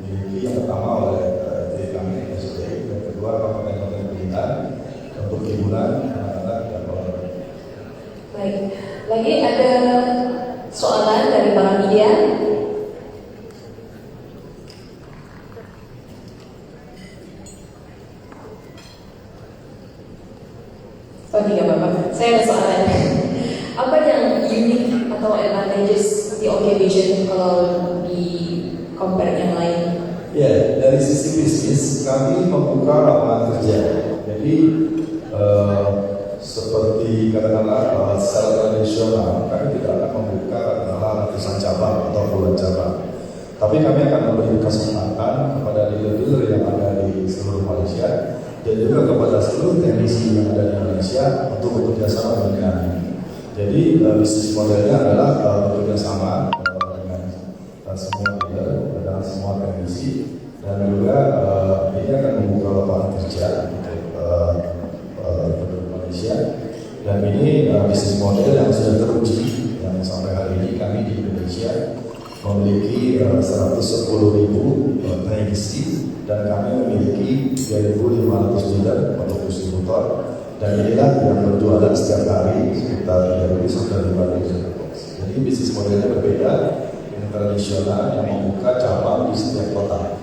dimiliki yang pertama oleh diri kami SDI, dan kedua konten-konten pilihan untuk hiburan anak-anak dan orang. Baik, lagi ada soalan dari para media. Oh tidak apa-apa, saya ada soalan. Apa yang unik atau advantages di OK Vision kalau di compare yang lain? Ya, dari sisi bisnis kami membuka lapangan kerja. Jadi seperti katakanlah secara tradisional kami tidak akan membuka katakanlah ratusan cabang atau puluhan cabang. Tapi kami akan memberi kesempatan kepada dealer-dealer yang ada di seluruh Malaysia dan juga kepada seluruh teknisi yang ada di Malaysia untuk bekerja sama dengan kami. Jadi bisnis modelnya adalah bekerjasama dengan semua dealer dan semua teknisi, dan juga ini akan membuka lapangan kerja untuk Malaysia. Dan ini bisnis model yang sudah teruji, yang sampai hari ini kami di Indonesia memiliki 110.000 teknisi dan kami memiliki 3.500 dealer atau distributor, dan inilah yang berjualan setiap hari sekitar 3.000 sampai 5.000 box. Jadi bisnis modelnya berbeda dengan tradisional yang membuka cabang di setiap kota.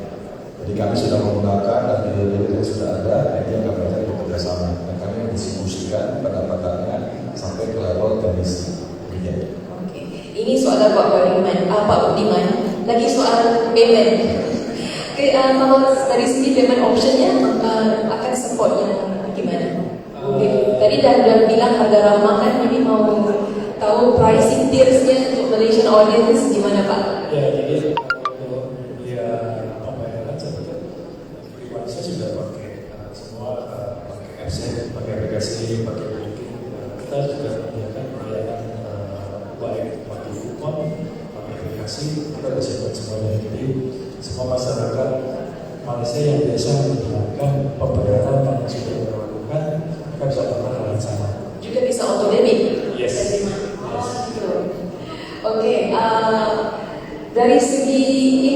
Jadi kami sudah menggunakan dan dealer-dealer yang sudah ada, ini yang kami ajak bekerja sama, dan kami mendistribusikan pendapatannya sampai ke level teknisi. Oke, ini soalan Pak Budiman. Lagi soal payment. Kalau dari segi payment optionnya akan support yang gimana? Tadi dah bilang harga ramah kan, ini mau tahu pricing tiersnya untuk Malaysian audience gimana Pak? Ya, jadi kalau dia pembayaran sebetulnya saya sudah pakai semua pakai apps, pakai aplikasi, pakai booking. Kita juga menyediakan pembayaran baik pakai kupon, pakai aplikasi, kita bisa buat semuanya. Jadi semua masyarakat Malaysia yang biasa menggunakan pembayaran yang sudah dilakukan, mereka bisa melakukan hal yang sama. Juga bisa auto debit? Yes. Oke, dari segi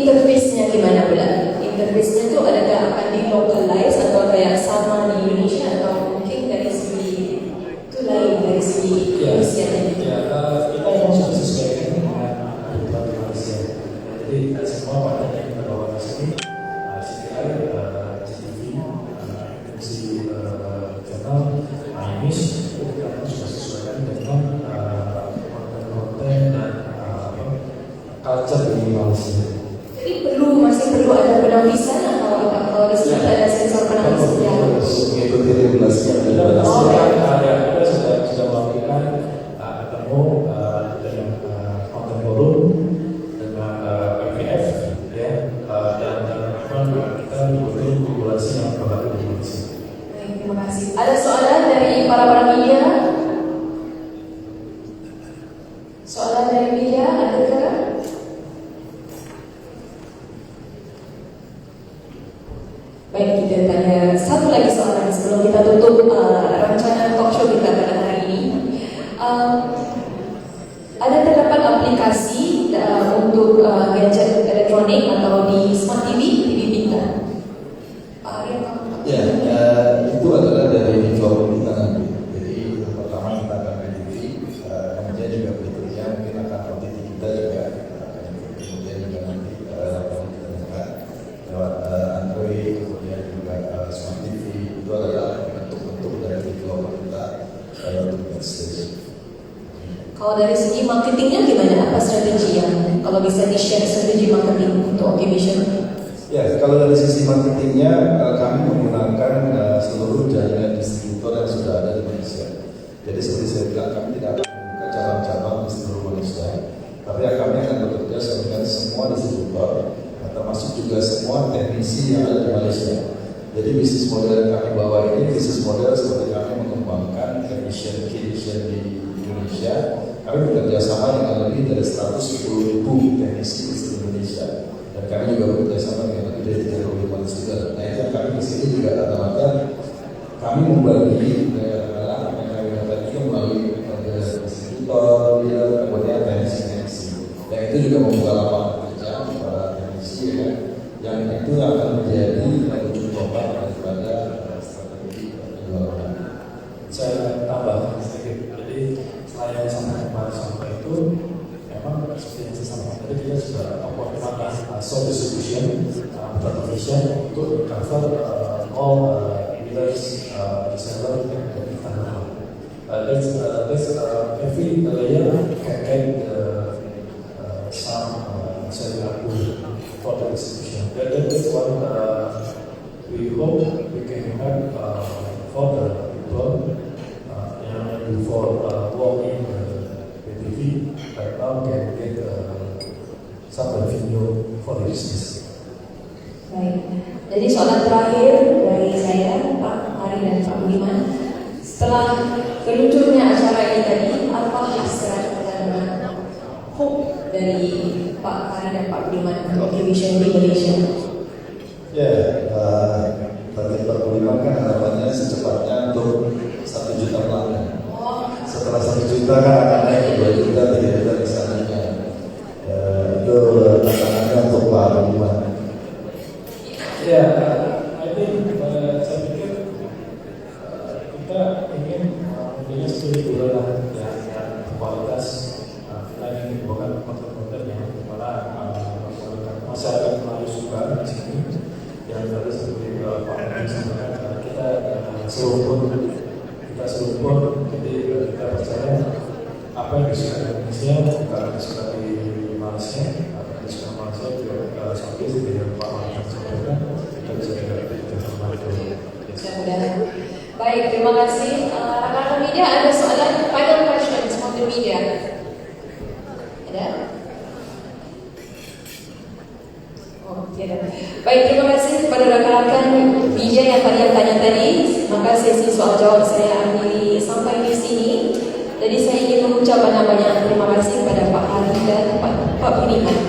interface-nya gimana pula? Interface-nya itu adakah akan di localize atau kayak sama di Indonesia, atau mungkin dari segi itu lain dari segi Indonesia? Ya, kita memang sudah sesuaikan dengan kebutuhan di Malaysia. Jadi semua konten yang kita bawa ke sini, CTI, CTV, MC channel, News, itu kita sudah sesuaikan dengan konten-konten dan culture di Malaysia. Jadi masih perlu ada penapisan atau apa? Kalau di sini ada sensor penapisan yang mengikuti regulasi yang Kita ada. sudah melakukan ketemu dengan konten forum dengan PVF ya, dan kita mengikuti regulasi yang berlaku di Indonesia. Baik, terima kasih. Ada soalan dari para media? Soalan Baik, kita tanya satu lagi soalan sebelum kita tutup rancangan talk show kita pada hari ini. Ada terdapat aplikasi untuk gadget elektronik atau di smart TV, TV bintang. Pak Arya, Ya, itu adalah dari dua bintang. Jadi pertama kita akan TV, kemudian juga berikutnya mungkin akan OTT kita juga, kemudian juga nanti lewat Android, kemudian juga smart TV. Itu adalah bentuk-bentuk dari dua kita untuk stage. kalau dari segi marketingnya gimana? Apa strategi yang kalau bisa di-share strategi marketing untuk OKVision? Ya, kalau dari sisi marketingnya kami menggunakan seluruh jaringan distributor yang sudah ada di Malaysia. Jadi seperti saya bilang, kami tidak akan membuka cabang-cabang di seluruh Malaysia, tapi kami akan bekerja dengan semua distributor, termasuk juga semua teknisi yang ada di Malaysia. Jadi bisnis model yang kami bawa ini bisnis model seperti kami mengembangkan technician di Indonesia. Kami bekerja sama dengan lebih dari 110.000 teknisi di seluruh Indonesia. Dan kami juga bekerja sama dengan lebih dari 35 juga. Nah itu yang kami di sini juga rata-rata kami membagi apa yang kami dapat itu melalui distributor, kemudian teknisi. Dan itu juga membuka lapangan kerja para teknisi ya, yang itu akan menjadi ujung tombak daripada strategi penjualan. Saya tambahkan sedikit. Jadi saya sampaikan pada sampai itu memang seperti yang saya sampaikan tadi, kita sudah optimalkan soft distribution provision untuk cover all dealers, reseller yang ada di tanah. That's every layer can get some cellular pool for the distribution. That's what we hope we can have for the people before walking the TV. Right now can get some revenue for the business. Baik, jadi soalan terakhir dari saya, Pak Hari dan Pak Budiman. Setelah terluncurnya acara ini tadi, apa hasrat dan hope dari Pak Hari dan Pak Budiman untuk OKVision di Malaysia? Ya, target Pak Budiman kan harapannya secepatnya untuk 1 juta pelanggan. Setelah 1 juta kan akan naik ke 2 juta, 3 juta misalnya. Itu tantangannya untuk Pak Budiman. Ya, I think saya pikir kita ingin mempunyai studi bulan yang berkualitas. Kita ingin bukan konten-konten yang dimana masyarakat Melayu suka di sini. Yang tadi seperti Pak Menteri sampaikan, kita seluruh jadi kita percaya apa yang disukai di Indonesia bukan akan disukai di Malaysia, akan disukai di Malaysia juga sampai seperti yang Pak Menteri sampaikan, kita bisa juga Mudah-mudahan. Baik, terima kasih. Rekan-rekan media, ada soalan final questions from the media? Ada? Oh, tidak. Baik, terima kasih kepada rekan-rekan media yang tanya tadi. Maka sesi soal jawab saya akhiri sampai di sini. Jadi saya ingin mengucap banyak-banyak terima kasih kepada Pak Hari dan Pak Budiman.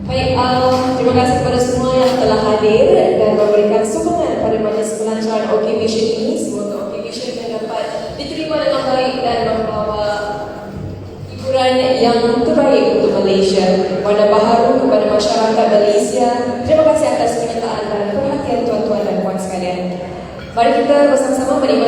Baik, terima kasih kepada semua yang telah hadir dan memberikan sokongan pada majlis pelancaran OKVision ini. Semoga OKVision dapat diterima dengan baik dan membawa hiburan yang terbaik untuk Malaysia. Warna baharu kepada masyarakat Malaysia. Terima kasih atas penyertaan dan perhatian tuan-tuan dan puan sekalian. Mari kita bersama-sama menikmati